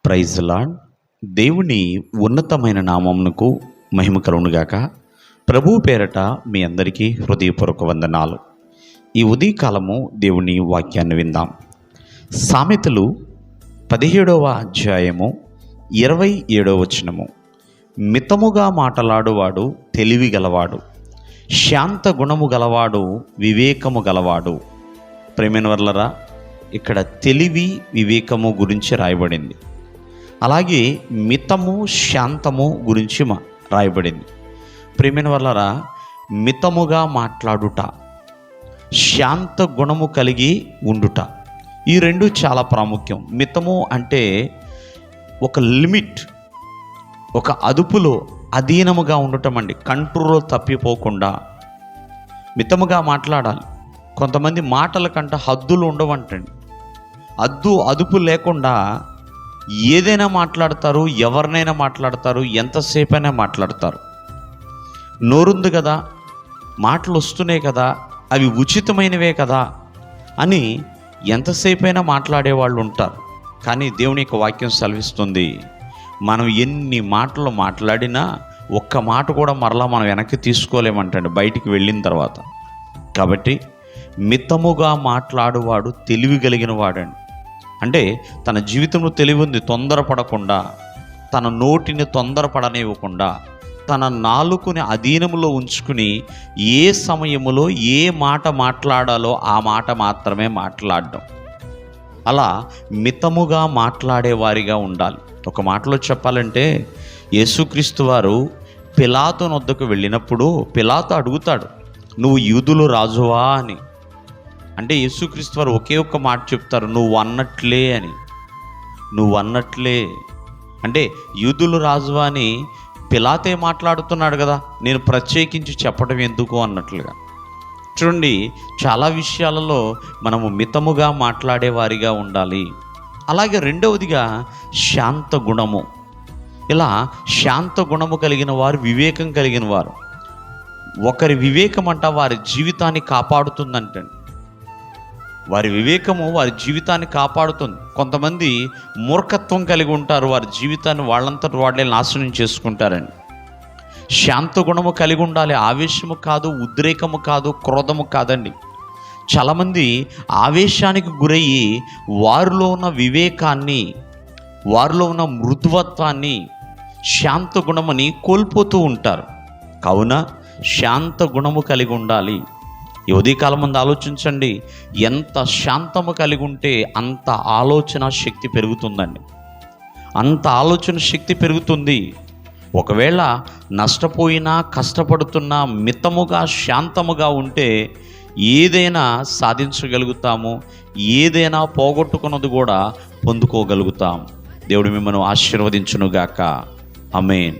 Praise lord. దేవుని ఉన్నతమైన నామమునకు మహిమ కలుగునుగాక. ప్రభువు పేరట మీ అందరికీ హృదయపూర్వక వందనాలు. ఈ ఉదయకాలము దేవుని వాక్యాన్ని విందాం. సామెతలు 17వ అధ్యాయము 27వ వచనము. మితముగా మాటలాడువాడు తెలివి గలవాడు, శాంత గుణము గలవాడు వివేకము గలవాడు. ప్రేమైన వర్లరా, ఇక్కడ తెలివి వివేకము గురించి రాయబడింది. అలాగే మితము శాంతము గురించి రాయబడింది. ప్రేమైన వర్లరా, మితముగా మాట్లాడుట, శాంత గుణము కలిగి ఉండుట, ఈ రెండు చాలా ప్రాముఖ్యం. మితము అంటే ఒక లిమిట్, ఒక అదుపులో అధీనముగా ఉండటం అండి. కంట్రోల్ తప్పిపోకుండా మితముగా మాట్లాడాలి. కొంతమంది మాటల కంట హద్దులు ఉండవంటండి. అదుపు లేకుండా ఏదైనా మాట్లాడతారు, ఎవరినైనా మాట్లాడతారు, ఎంతసేపైనా మాట్లాడతారు. నోరుంది కదా, మాటలు వస్తున్నాయి కదా, అవి ఉచితమైనవే కదా అని ఎంతసేపైనా మాట్లాడేవాళ్ళు ఉంటారు. కానీ దేవుని యొక్క వాక్యం సెలవిస్తుంది, మనం ఎన్ని మాటలు మాట్లాడినా ఒక్క మాట కూడా మరలా మనం వెనక్కి తీసుకోలేమంటండి బయటికి వెళ్ళిన తర్వాత. కాబట్టి మితముగా మాట్లాడువాడు తెలివి కలిగిన వాడండి. అంటే తన జీవితంలో తెలివి ఉంది. తొందరపడకుండా, తన నోటిని తొందరపడనివ్వకుండా, తన నాలుకని అధీనంలో ఉంచుకుని ఏ సమయంలో ఏ మాట మాట్లాడాలో ఆ మాట మాత్రమే మాట్లాడడం. అలా మితముగా మాట్లాడేవారిగా ఉండాలి. ఒక మాటలో చెప్పాలంటే, యేసుక్రీస్తు వారు పిలాతు వద్దకు వెళ్ళినప్పుడు పిలాతు అడుగుతాడు, నువ్వు యూదులు రాజువా అని. అంటే యేసుక్రీస్తు వారు ఒకే ఒక్క మాట చెప్తారు, నువ్వు అన్నట్లే అని. నువ్వు అన్నట్లే అంటే యూదులు రాజువా అని పిలాతే మాట్లాడుతున్నాడు కదా, నేను ప్రత్యేకించి చెప్పడం ఎందుకు అన్నట్లుగా. చూడండి, చాలా విషయాలలో మనము మితముగా మాట్లాడేవారిగా ఉండాలి. అలాగే రెండవదిగా శాంత గుణము. ఇలా శాంత గుణము కలిగిన వారు వివేకం కలిగిన వారు. ఒకరి వివేకం అంట వారి జీవితాన్ని కాపాడుతుందంటండి. వారి వివేకము వారి జీవితాన్ని కాపాడుతుంది. కొంతమంది మూర్ఖత్వం కలిగి ఉంటారు, వారి జీవితాన్ని వాళ్ళంతటి వాళ్ళే నాశనం చేసుకుంటారండి. శాంత గుణము కలిగి ఉండాలి. ఆవేశము కాదు, ఉద్రేకము కాదు, క్రోధము కాదండి. చాలామంది ఆవేశానికి గురయ్యి వారిలో ఉన్న వివేకాన్ని, వారిలో ఉన్న మృదువత్వాన్ని, శాంత గుణముని కోల్పోతూ ఉంటారు. కావున శాంత గుణము కలిగి ఉండాలి. ఈ ఉదయకాలం ముందు ఆలోచించండి, ఎంత శాంతము కలిగి ఉంటే అంత ఆలోచన శక్తి పెరుగుతుందండి. అంత ఆలోచన శక్తి పెరుగుతుంది. ఒకవేళ నష్టపోయినా, కష్టపడుతున్నా మితముగా శాంతముగా ఉంటే ఏదైనా సాధించగలుగుతాము, ఏదైనా పోగొట్టుకున్నది కూడా పొందుకోగలుగుతాం. దేవుడు మిమ్మల్ని ఆశీర్వదించునుగాక. ఆమేన్.